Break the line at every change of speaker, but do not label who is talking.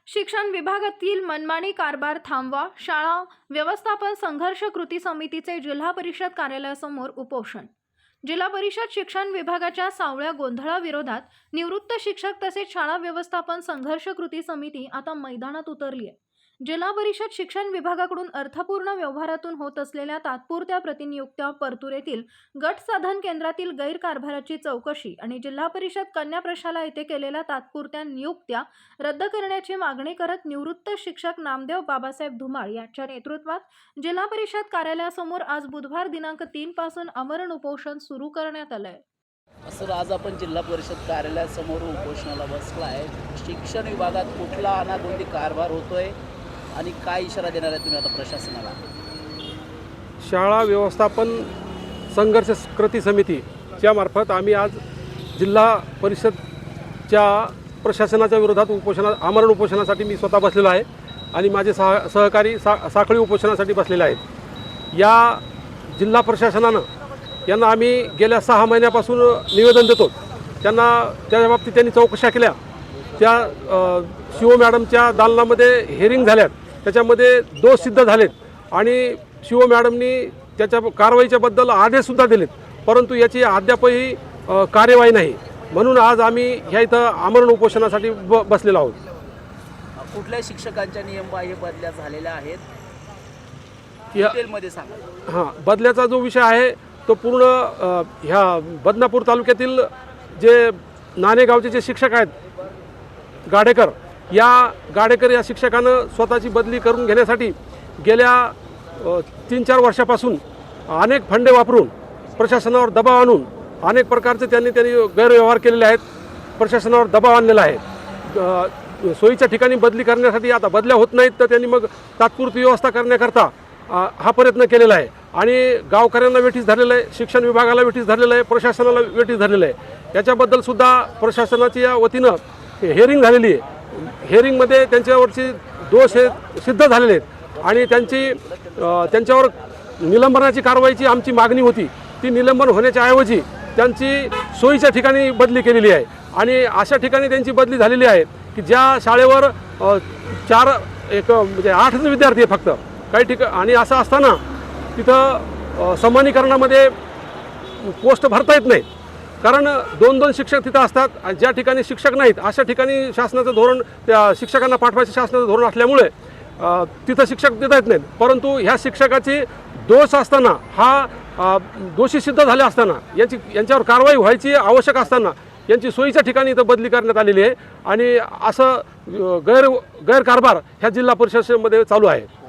शिक्षण विभागातील मनमानी कारभार थांबवा. शाळा व्यवस्थापन संघर्ष कृती समितीचे जिल्हा परिषद कार्यालयासमोर उपोषण. जिल्हा परिषद शिक्षण विभागाच्या सावळ्या गोंधळाविरोधात निवृत्त शिक्षक तसेच शाळा व्यवस्थापन संघर्ष कृती समिती आता मैदानात उतरली आहे. जिल्हा परिषद शिक्षण विभागाकडून अर्थपूर्ण व्यवहारातून होत असलेल्या तात्पुरत्या प्रतिनियुक्त्या, परतूर येथील गट साधन केंद्रातील गैरकारभाराची चौकशी आणि जिल्हा परिषद कन्या प्रशाला येथे केलेल्या तात्पुरत्या नियुक्त्या रद्द करण्याची मागणी करत निवृत्त शिक्षक नामदेव बाबासाहेब धुमाळ यांच्या नेतृत्वात जिल्हा परिषद कार्यालयासमोर आज बुधवार दिनांक 3 पासून आमरण उपोषण सुरू करण्यात आले आहे.
सर, आज आपण जिल्हा परिषद कार्यालयासमोर उपोषणाला बसला आहे. शिक्षण विभागात कुठला अनागोंदी कारभार होतोय आणि काय इशारा देणार आहे तुम्ही आता प्रशासनाला?
शाळा व्यवस्थापन संघर्ष कृती समितीच्या मार्फत आम्ही आज जिल्हा परिषदच्या प्रशासनाच्या विरोधात आमरण उपोषणासाठी मी स्वतः बसलेलो आहे आणि माझे सहकारी साखळी उपोषणासाठी बसलेले आहेत. या जिल्हा प्रशासनानं यांना आम्ही गेल्या 6 महिन्यापासून निवेदन देतो. त्या बाबतीत त्यांनी चौकशा केल्या. त्या शिव मॅडमच्या दालनामध्ये हेरिंग झाल्यात, त्याच्यामध्ये दोष सिद्ध झालेत आणि शिव मॅडमनी त्याच्या कारवाईच्याबद्दल आदेशसुद्धा दिलेत, परंतु याची अद्यापही कार्यवाही नाही. म्हणून आज आम्ही ह्या इथं आमरण उपोषणासाठी बसलेलो आहोत.
कुठल्या शिक्षकांच्या नियमबाह्य बदल्या झालेल्या आहेत डिटेलमध्ये सांगा.
हां, बदल्याचा जो विषय आहे तो पूर्ण ह्या बदनापूर तालुक्यातील जे नाणेगावचे जे शिक्षक आहेत गाडेकर या शिक्षकानं स्वतःची बदली करून घेण्यासाठी गेल्या 3-4 वर्षापासून अनेक फंडे वापरून प्रशासनावर दबाव आणून अनेक प्रकारचे त्यांनी गैरव्यवहार केलेले आहेत. प्रशासनावर दबाव आणलेला आहे. सोयीच्या ठिकाणी बदली करण्यासाठी आता बदल्या होत नाहीत, तर त्यांनी मग तात्पुरती व्यवस्था करण्याकरता हा प्रयत्न केलेला आहे आणि गावकऱ्यांना वेठीस धरलेलं आहे, शिक्षण विभागाला वेठीस धरलेलं आहे, प्रशासनाला वेठीस धरलेलं आहे. याच्याबद्दलसुद्धा प्रशासनाच्या वतीनं हेरिंग झालेली आहे. हेरिंगमध्ये त्यांच्यावरचे दोष हे सिद्ध झालेले आहेत आणि त्यांच्यावर निलंबनाची कारवाईची आमची मागणी होती. ती निलंबन होण्याच्या ऐवजी त्यांची सोयीच्या ठिकाणी बदली केलेली आहे आणि अशा ठिकाणी त्यांची बदली झालेली आहे की ज्या शाळेवर 8 विद्यार्थी आहे फक्त काही ठिकाणी, आणि असं असताना तिथं समानीकरणामध्ये पोस्ट भरता येत नाही, कारण 2-2 शिक्षक तिथं असतात आणि ज्या ठिकाणी शिक्षक नाहीत अशा ठिकाणी शासनाचं धोरण त्या शिक्षकांना पाठवायचं शासनाचं धोरण असल्यामुळे तिथं शिक्षक देता येत नाहीत. परंतु ह्या शिक्षकाची दोष असताना, हा दोषी सिद्ध झाले असताना, यांच्यावर कारवाई व्हायची आवश्यक असताना यांची सोयीच्या ठिकाणी इथं बदली करण्यात आलेली आहे आणि असं गैरकारभार ह्या जिल्हा परिषदेमध्ये चालू आहे.